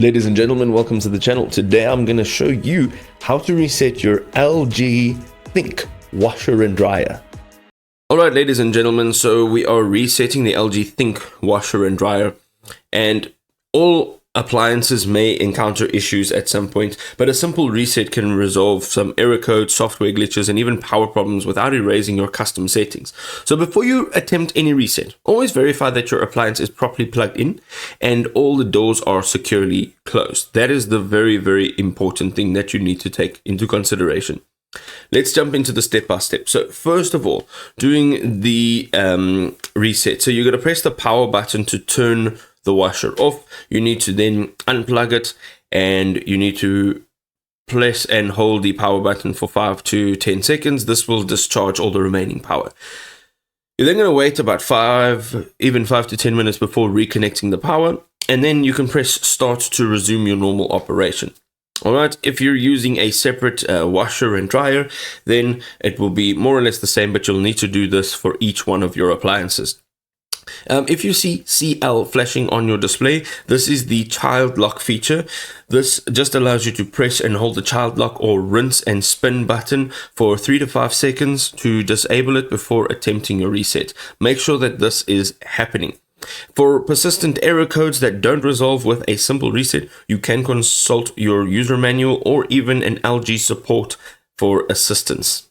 Ladies and gentlemen, welcome to the channel. Today I'm going to show you how to reset your LG ThinQ washer and dryer. Alright ladies and gentlemen, so we are resetting the LG ThinQ washer and dryer, and all appliances may encounter issues at some point, but a simple reset can resolve some error codes, software glitches, and even power problems without erasing your custom settings. So before you attempt any reset, always verify that your appliance is properly plugged in and all the doors are securely closed. That is the very, very important thing that you need to take into consideration. Let's jump into the step by step. So first of all, doing the reset. So you're going to press the power button to turn the washer off. You need to then unplug it, and you need to press and hold the power button for 5 to 10 seconds. This will discharge all the remaining power. You're then going to wait about 5 to 10 minutes before reconnecting the power, and then you can press start to resume your normal operation. Alright, if you're using a separate washer and dryer, then it will be more or less the same, but you'll need to do this for each one of your appliances. If you see CL flashing on your display, this is the child lock feature. This just allows you to press and hold the child lock or rinse and spin button for 3 to 5 seconds to disable it before attempting your reset. Make sure that this is happening. For persistent error codes that don't resolve with a simple reset, you can consult your user manual or even an LG support for assistance.